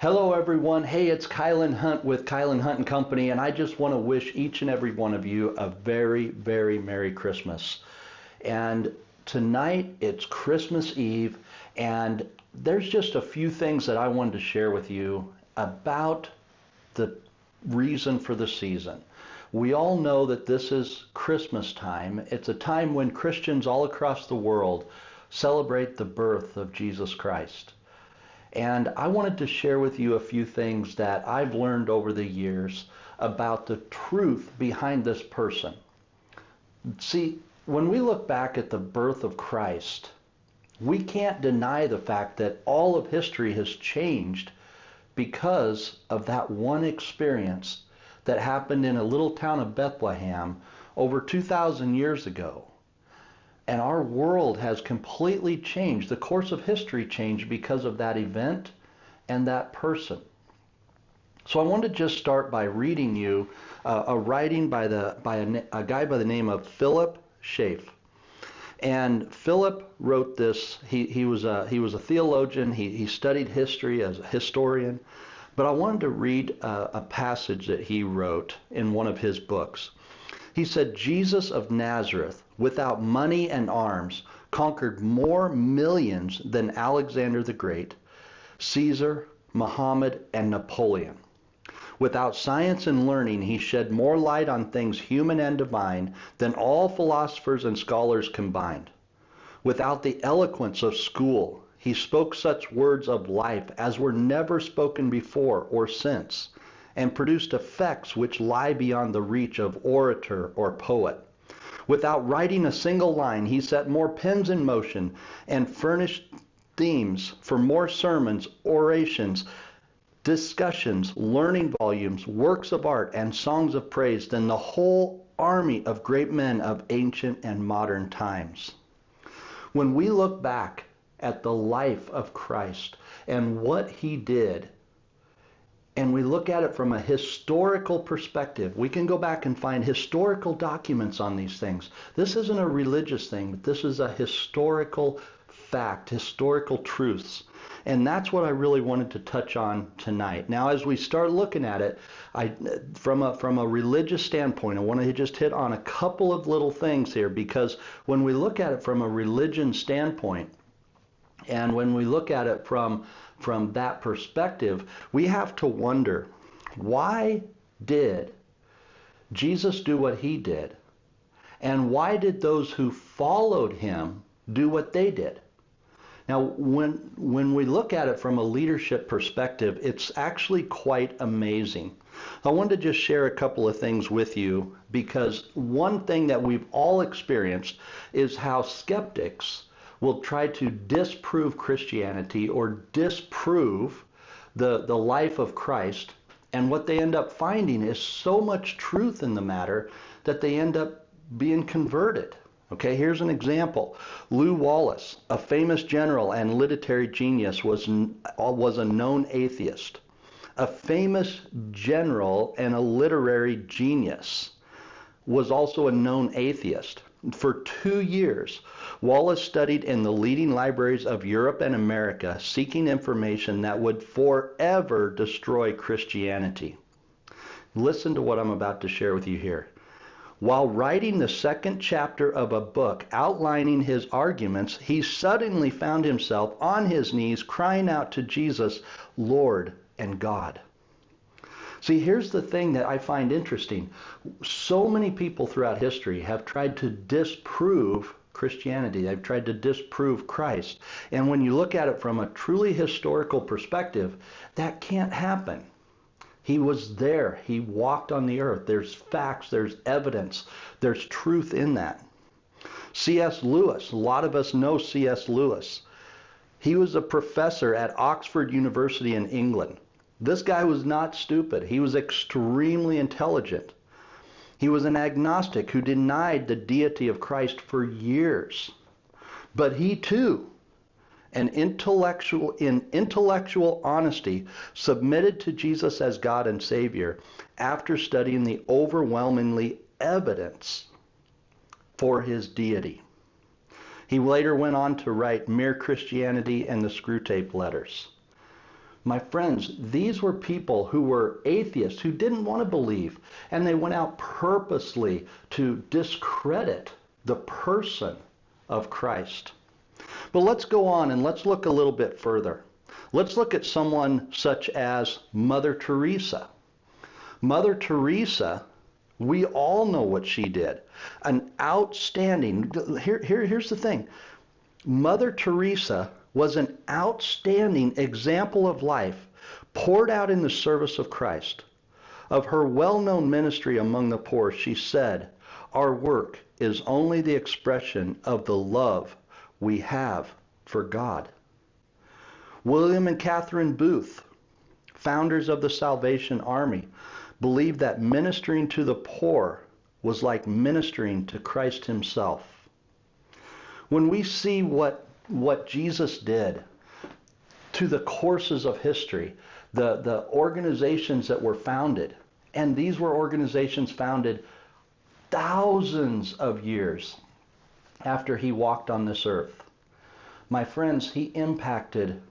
Hello, everyone. Hey, it's Kylan Hunt with Kylan Hunt and Company, and I just want to wish each and every one of you a very, very Merry Christmas. And tonight it's Christmas Eve, and there's just a few things that I wanted to share with you about the reason for the season. We all know that this is Christmas time. It's a time when Christians all across the world celebrate the birth of Jesus Christ. And I wanted to share with you a few things that I've learned over the years about the truth behind this person. See, when we look back at the birth of Christ, we can't deny the fact that all of history has changed because of that one experience that happened in a little town of Bethlehem over 2,000 years ago. And our world has completely changed. The course of history changed because of that event and that person. So I want to just start by reading you a writing by a guy by the name of Philip Schaff. And Philip wrote this. He was a theologian. He studied history as a historian. But I wanted to read a passage that he wrote in one of his books. He said, Jesus of Nazareth, without money and arms, conquered more millions than Alexander the Great, Caesar, Muhammad, and Napoleon. Without science and learning, he shed more light on things human and divine than all philosophers and scholars combined. Without the eloquence of school, he spoke such words of life as were never spoken before or since, and produced effects which lie beyond the reach of orator or poet. Without writing a single line, he set more pens in motion and furnished themes for more sermons, orations, discussions, learning volumes, works of art, and songs of praise than the whole army of great men of ancient and modern times. When we look back at the life of Christ and what he did, and we look at it from a historical perspective, we can go back and find historical documents on these things. This isn't a religious thing, but this is a historical fact, historical truths. And that's what I really wanted to touch on tonight. Now, as we start looking at it, from a religious standpoint, I want to just hit on a couple of little things here, because when we look at it from a religion standpoint, and when we look at it from that perspective, we have to wonder, why did Jesus do what he did? And why did those who followed him do what they did? Now, when we look at it from a leadership perspective, it's actually quite amazing. I wanted to just share a couple of things with you, because one thing that we've all experienced is how skeptics will try to disprove Christianity or disprove the life of Christ. And what they end up finding is so much truth in the matter that they end up being converted. Okay, here's an example. Lew Wallace, a famous general and literary genius, was a known atheist. A famous general and a literary genius was also a known atheist. For 2 years, Wallace studied in the leading libraries of Europe and America, seeking information that would forever destroy Christianity. Listen to what I'm about to share with you here. While writing the second chapter of a book outlining his arguments, he suddenly found himself on his knees crying out to Jesus, Lord and God. See, here's the thing that I find interesting. So many people throughout history have tried to disprove Christianity. They've tried to disprove Christ. And when you look at it from a truly historical perspective, that can't happen. He was there. He walked on the earth. There's facts. There's evidence. There's truth in that. C.S. Lewis. A lot of us know C.S. Lewis. He was a professor at Oxford University in England. This guy was not stupid. He was extremely intelligent. He was an agnostic who denied the deity of Christ for years. But he too, in intellectual honesty, submitted to Jesus as God and Savior after studying the overwhelmingly evidence for his deity. He later went on to write Mere Christianity and the Screwtape Letters. My friends, these were people who were atheists, who didn't want to believe, and they went out purposely to discredit the person of Christ. But let's go on and let's look a little bit further. Let's look at someone such as Mother Teresa. Mother Teresa, we all know what she did. An outstanding, here's the thing. Mother Teresa was an outstanding example of life poured out in the service of Christ. Of her well-known ministry among the poor, she said, "Our work is only the expression of the love we have for God." William and Catherine Booth, founders of the Salvation Army, believed that ministering to the poor was like ministering to Christ himself. When we see what Jesus did to the courses of history, the organizations that were founded, and these were organizations founded thousands of years after he walked on this earth. My friends, he impacted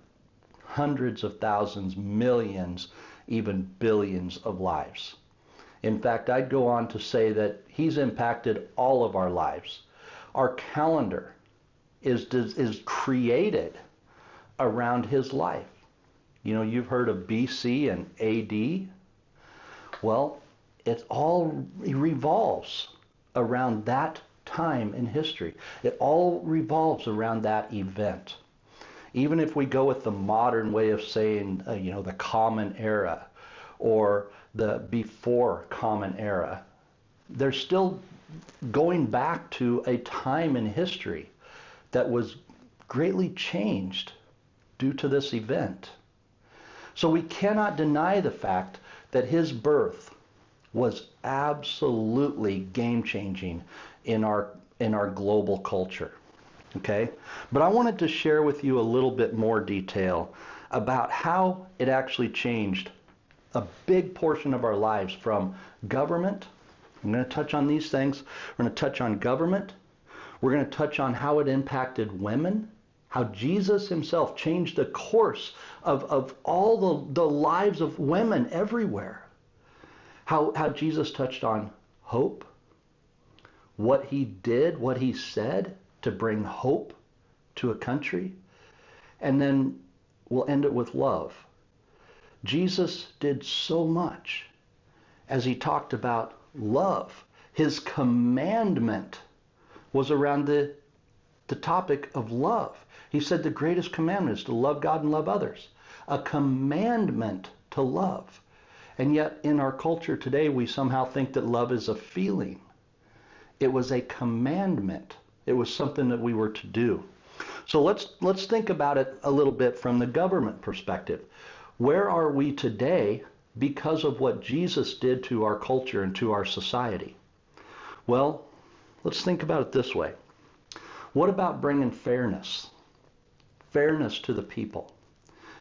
hundreds of thousands, millions, even billions of lives. In fact, I'd go on to say that he's impacted all of our lives. Our calendar is created around his life. You know, you've heard of BC and AD. Well, it all revolves around that time in history. It all revolves around that event. Even if we go with the modern way of saying, the Common Era or the before Common Era, they're still going back to a time in history that was greatly changed due to this event. So we cannot deny the fact that his birth was absolutely game-changing in our global culture. Okay? But I wanted to share with you a little bit more detail about how it actually changed a big portion of our lives from government. I'm going to touch on these things. We're going to touch on government. We're going to touch on how it impacted women, how Jesus himself changed the course of all the lives of women everywhere. How Jesus touched on hope, what he did, what he said to bring hope to a country. And then we'll end it with love. Jesus did so much as he talked about love. His commandment was around the topic of love. He said the greatest commandment is to love God and love others. A commandment to love. And yet in our culture today, we somehow think that love is a feeling. It was a commandment. It was something that we were to do. So let's think about it a little bit from the government perspective. Where are we today because of what Jesus did to our culture and to our society? Well, let's think about it this way. What about bringing fairness? Fairness to the people.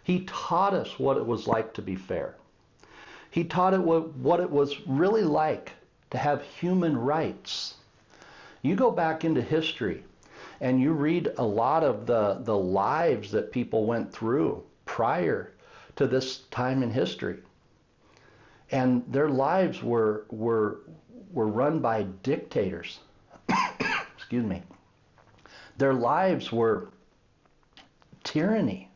He taught us what it was like to be fair. He taught it what it was really like to have human rights. You go back into history and you read a lot of the lives that people went through prior to this time in history. And their lives were run by dictators. Excuse me. Their lives were tyranny.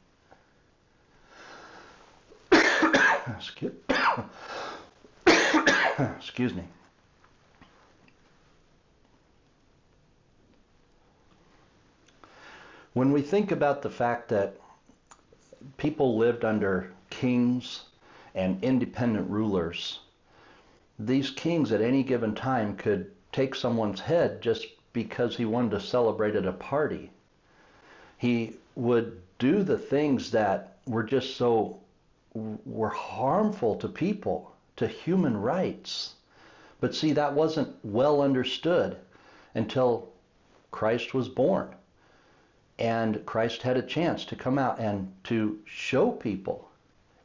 Excuse me. When we think about the fact that people lived under kings and independent rulers, these kings at any given time could take someone's head just because he wanted to celebrate at a party. He would do the things that were harmful to people, to human rights. But see, that wasn't well understood until Christ was born. And Christ had a chance to come out and to show people,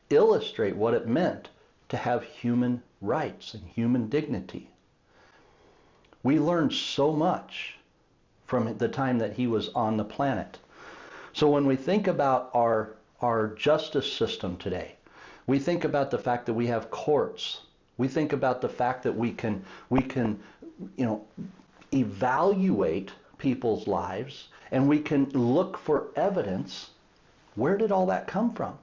illustrate what it meant to have human rights and human dignity. We learned so much from the time that he was on the planet. So when we think about our our justice system today. We think about the fact that we have courts. We think about the fact that we can evaluate people's lives, and we can look for evidence. Where did all that come from?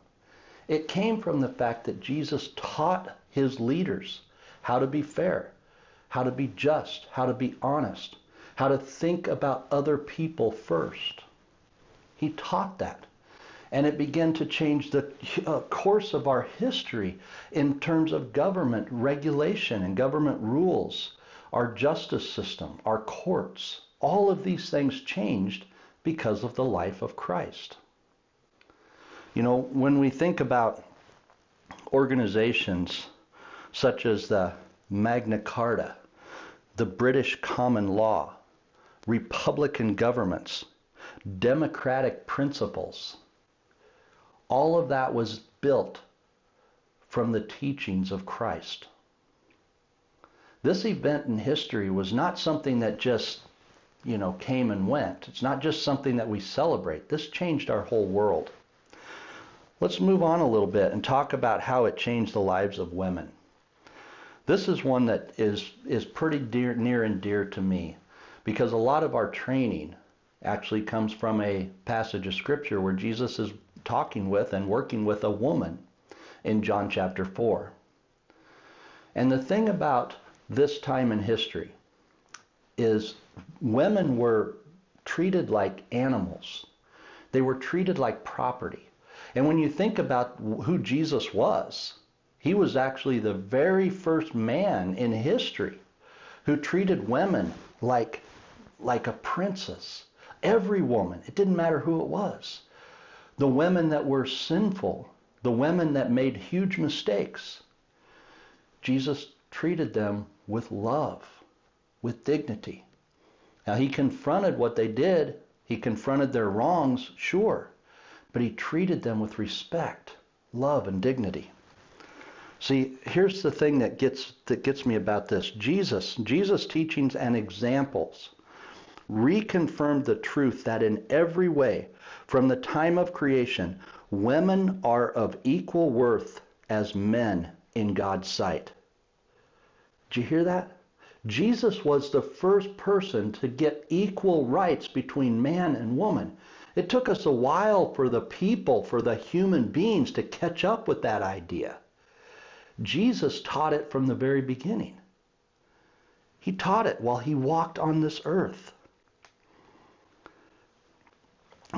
It came from the fact that Jesus taught his leaders how to be fair, how to be just, how to be honest, how to think about other people first. He taught that. And it began to change the course of our history in terms of government regulation and government rules, our justice system, our courts. All of these things changed because of the life of Christ. You know, when we think about organizations such as the Magna Carta, the British Common Law, Republican governments, democratic principles, all of that was built from the teachings of Christ. This event in history was not something that just, came and went. It's not just something that we celebrate. This changed our whole world. Let's move on a little bit and talk about how it changed the lives of women. This is one that is pretty near and dear to me, because a lot of our training actually comes from a passage of Scripture where Jesus is talking with and working with a woman in John chapter 4. And the thing about this time in history is women were treated like animals. They were treated like property. And when you think about who Jesus was, he was actually the very first man in history who treated women like a princess. Every woman, it didn't matter who it was. The women that were sinful, the women that made huge mistakes, Jesus treated them with love, with dignity. Now, he confronted what they did. He confronted their wrongs, sure, but he treated them with respect, love, and dignity. See, here's the thing that gets me about this. Jesus' teachings and examples reconfirmed the truth that in every way, from the time of creation, women are of equal worth as men in God's sight. Did you hear that? Jesus was the first person to get equal rights between man and woman. It took us a while for the people, for the human beings to catch up with that idea. Jesus taught it from the very beginning. He taught it while he walked on this earth.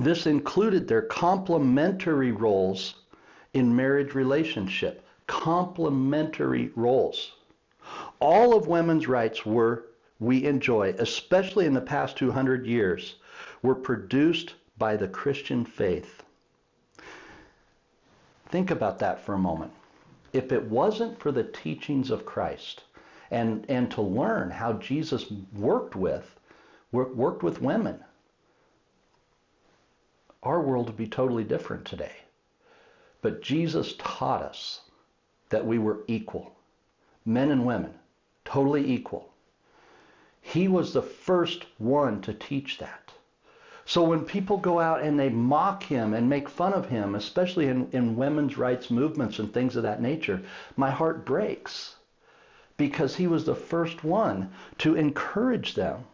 This included their complementary roles in marriage relationship. Complementary roles. All of women's rights we enjoy, especially in the past 200 years, were produced by the Christian faith. Think about that for a moment. If it wasn't for the teachings of Christ and to learn how Jesus worked with women, our world would be totally different today. But Jesus taught us that we were equal, men and women, totally equal. He was the first one to teach that. So when people go out and they mock him and make fun of him, especially in women's rights movements and things of that nature, my heart breaks, because he was the first one to encourage them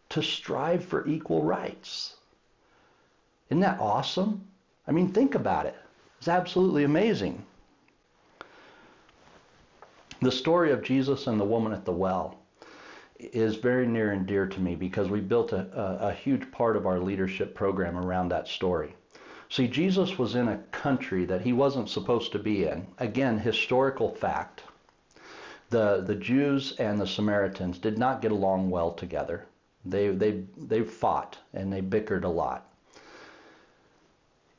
to strive for equal rights. Isn't that awesome? I mean, think about it. It's absolutely amazing. The story of Jesus and the woman at the well is very near and dear to me, because we built a huge part of our leadership program around that story. See, Jesus was in a country that he wasn't supposed to be in. Again, historical fact. The Jews and the Samaritans did not get along well together. They fought and they bickered a lot.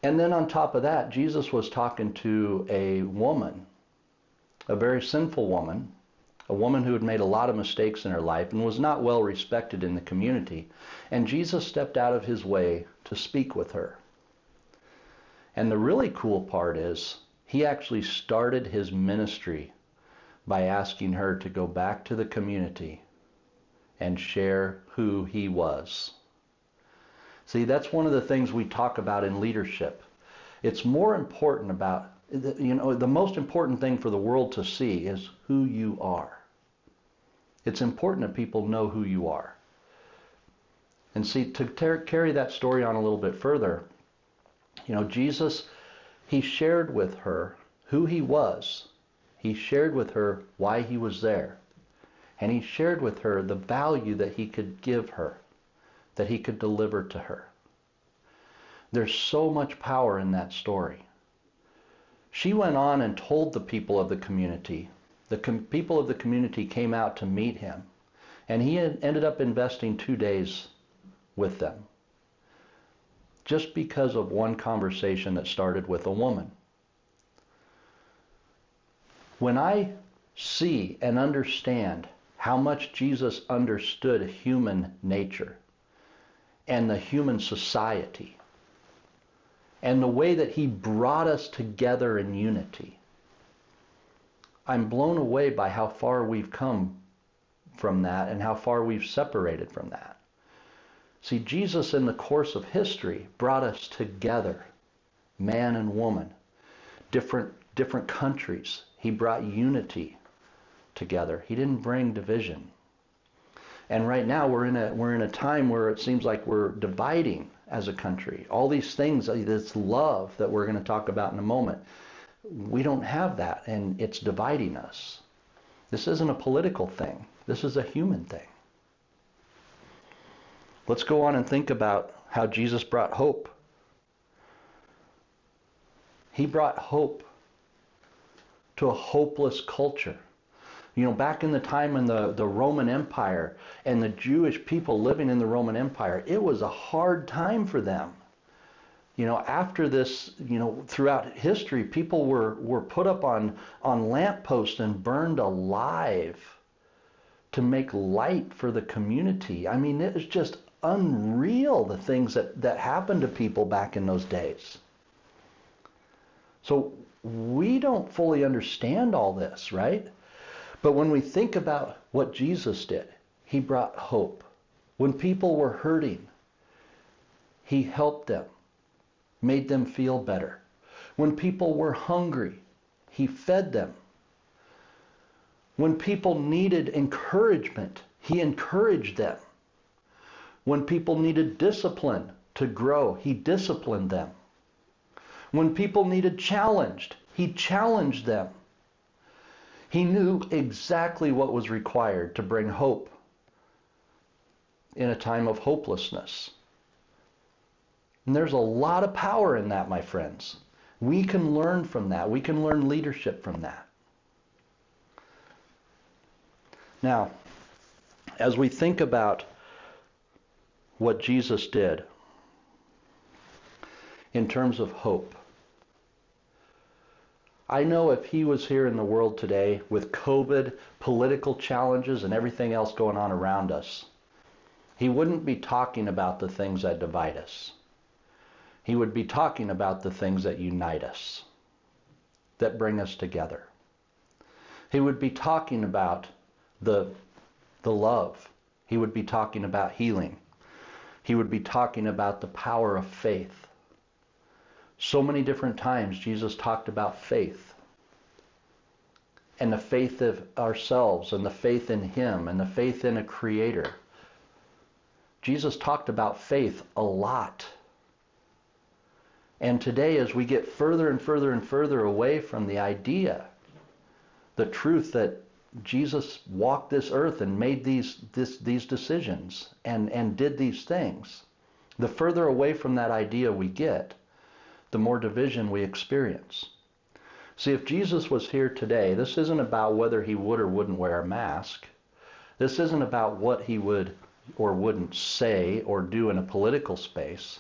And then on top of that, Jesus was talking to a woman, a very sinful woman, a woman who had made a lot of mistakes in her life and was not well respected in the community. And Jesus stepped out of his way to speak with her. And the really cool part is, he actually started his ministry by asking her to go back to the community and share who he was. See, that's one of the things we talk about in leadership. It's more important about, the most important thing for the world to see is who you are. It's important that people know who you are. And see, to carry that story on a little bit further, Jesus, he shared with her who he was. He shared with her why he was there. And he shared with her the value that he could give her, that he could deliver to her. There's so much power in that story. She went on and told the people of the community. The people of the community came out to meet him. And he ended up investing 2 days with them. Just because of one conversation that started with a woman. When I see and understand how much Jesus understood human nature and the human society and the way that he brought us together in unity, I'm blown away by how far we've come from that and how far we've separated from that. See, Jesus in the course of history brought us together, man and woman, different countries. He brought unity together. He didn't bring division. And right now we're in a time where it seems like we're dividing as a country. All these things, this love that we're going to talk about in a moment, we don't have that, and it's dividing us. This isn't a political thing. This is a human thing. Let's go on and think about how Jesus brought hope. He brought hope to a hopeless culture. Back in the time in the Roman Empire and the Jewish people living in the Roman Empire, it was a hard time for them. After this, throughout history, people were put up on lampposts and burned alive to make light for the community. I mean, it was just unreal, the things that happened to people back in those days. So we don't fully understand all this, right? But when we think about what Jesus did, he brought hope. When people were hurting, he helped them, made them feel better. When people were hungry, he fed them. When people needed encouragement, he encouraged them. When people needed discipline to grow, he disciplined them. When people needed challenged, he challenged them. He knew exactly what was required to bring hope in a time of hopelessness. And there's a lot of power in that, my friends. We can learn from that. We can learn leadership from that. Now, as we think about what Jesus did in terms of hope, I know if he was here in the world today with COVID, political challenges, and everything else going on around us, he wouldn't be talking about the things that divide us. He would be talking about the things that unite us, that bring us together. He would be talking about the love. He would be talking about healing. He would be talking about the power of faith. So many different times Jesus talked about faith. And the faith of ourselves, and the faith in him, and the faith in a creator. Jesus talked about faith a lot. And today, as we get further and further and further away from the idea, the truth that Jesus walked this earth and made these decisions and did these things, the further away from that idea we get, the more division we experience. See, if Jesus was here today, this isn't about whether he would or wouldn't wear a mask. This isn't about what he would or wouldn't say or do in a political space.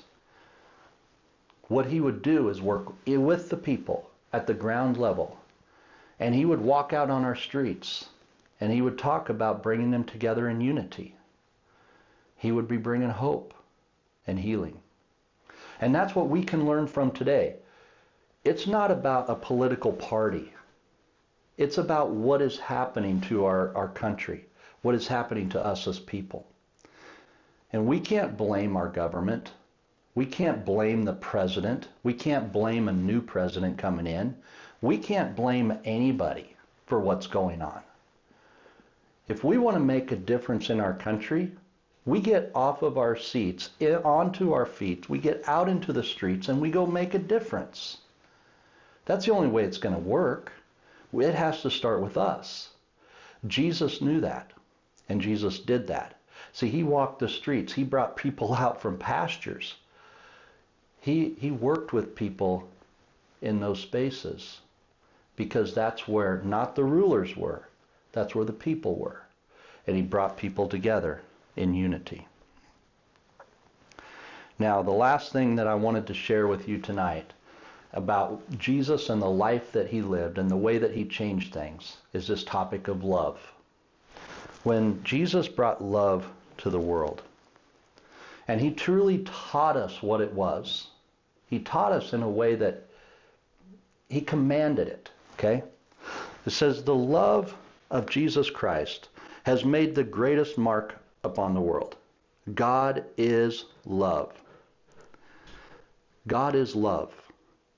What he would do is work with the people at the ground level. And he would walk out on our streets and he would talk about bringing them together in unity. He would be bringing hope and healing. And that's what we can learn from today. It's not about a political party. It's about what is happening to our country, what is happening to us as people. And we can't blame our government. We can't blame the president. We can't blame a new president coming in. We can't blame anybody for what's going on. If we want to make a difference in our country, we get off of our seats, onto our feet, we get out into the streets, and we go make a difference. That's the only way it's going to work. It has to start with us. Jesus knew that, and Jesus did that. See, he walked the streets. He brought people out from pastures. He worked with people in those spaces because that's where not the rulers were. That's where the people were. And he brought people together in unity. Now, the last thing that I wanted to share with you tonight about Jesus and the life that he lived and the way that he changed things is this topic of love. When Jesus brought love to the world, and he truly taught us what it was, he taught us in a way that he commanded it, okay? It says, the love of Jesus Christ has made the greatest mark upon the world. God is love. God is love.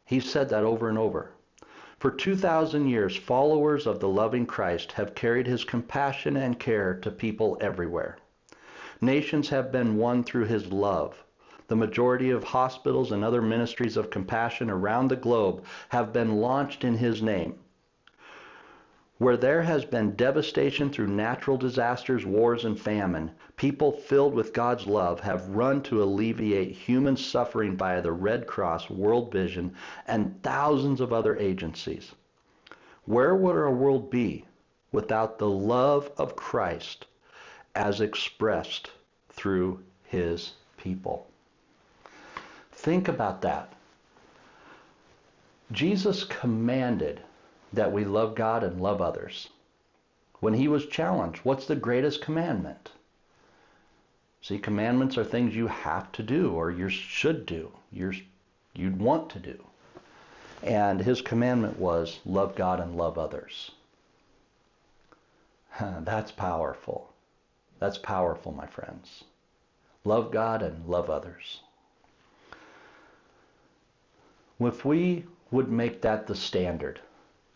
He said that over and over. For 2,000 years, followers of the loving Christ have carried his compassion and care to people everywhere. Nations have been won through his love. The majority of hospitals and other ministries of compassion around the globe have been launched in his name. Where there has been devastation through natural disasters, wars, and famine, people filled with God's love have run to alleviate human suffering via the Red Cross, World Vision, and thousands of other agencies. Where would our world be without the love of Christ as expressed through his people? Think about that. Jesus commanded that we love God and love others. When he was challenged, what's the greatest commandment? See, commandments are things you have to do or you should do, you'd want to do. And his commandment was love God and love others. That's powerful. That's powerful, my friends. Love God and love others. If we would make that the standard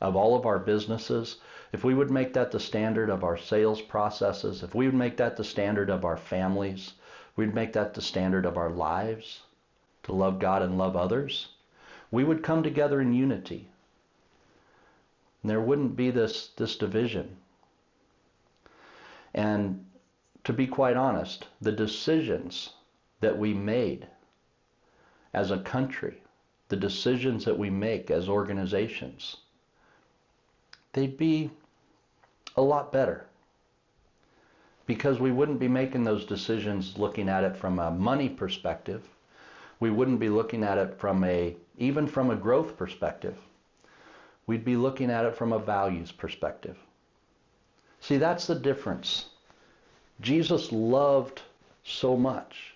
of all of our businesses, if we would make that the standard of our sales processes, if we would make that the standard of our families, we'd make that the standard of our lives, to love God and love others, we would come together in unity. And there wouldn't be this division. And to be quite honest, the decisions that we made as a country, the decisions that we make as organizations, they'd be a lot better. Because we wouldn't be making those decisions looking at it from a money perspective. We wouldn't be looking at it even from a growth perspective. We'd be looking at it from a values perspective. See, that's the difference. Jesus loved so much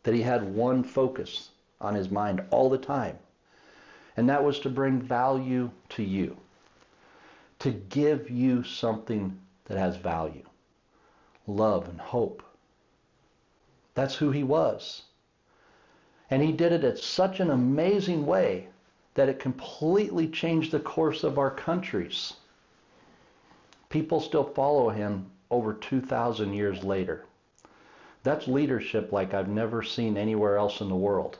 that he had one focus on his mind all the time. And that was to bring value to you. To give you something that has value. Love and hope. That's who he was. And he did it in such an amazing way that it completely changed the course of our countries. People still follow him over 2,000 years later. That's leadership like I've never seen anywhere else in the world.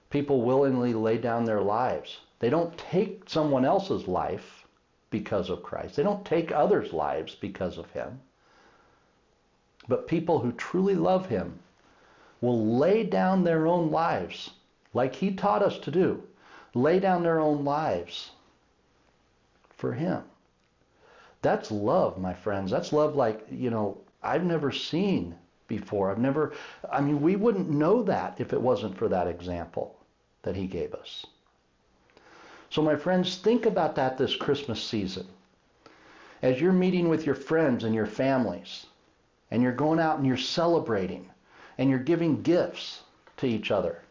People willingly lay down their lives. They don't take someone else's life because of Christ. They don't take others' lives because of him. But people who truly love him will lay down their own lives, like he taught us to do. Lay down their own lives for him. That's love, my friends. That's love like, I've never seen before. We wouldn't know that if it wasn't for that example that he gave us. So my friends, think about that this Christmas season. As you're meeting with your friends and your families, and you're going out and you're celebrating, and you're giving gifts to each other,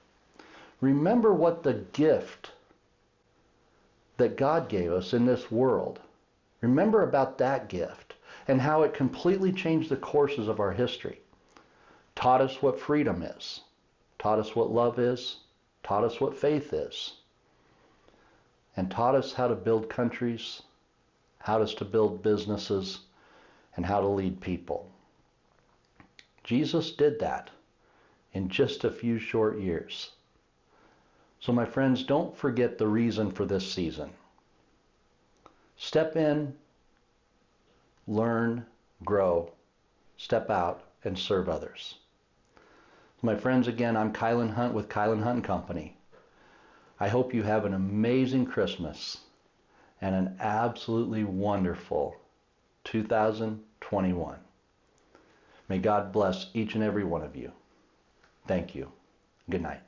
remember what the gift that God gave us in this world. Remember about that gift and how it completely changed the courses of our history. Taught us what freedom is. taught us what love is, taught us what faith is, and taught us how to build countries, how to build businesses, and how to lead people. Jesus did that in just a few short years. So my friends, don't forget the reason for this season. Step in, learn, grow, step out, and serve others. My friends, again, I'm Kylan Hunt with Kylan Hunt Company. I hope you have an amazing Christmas and an absolutely wonderful 2021. May God bless each and every one of you. Thank you. Good night.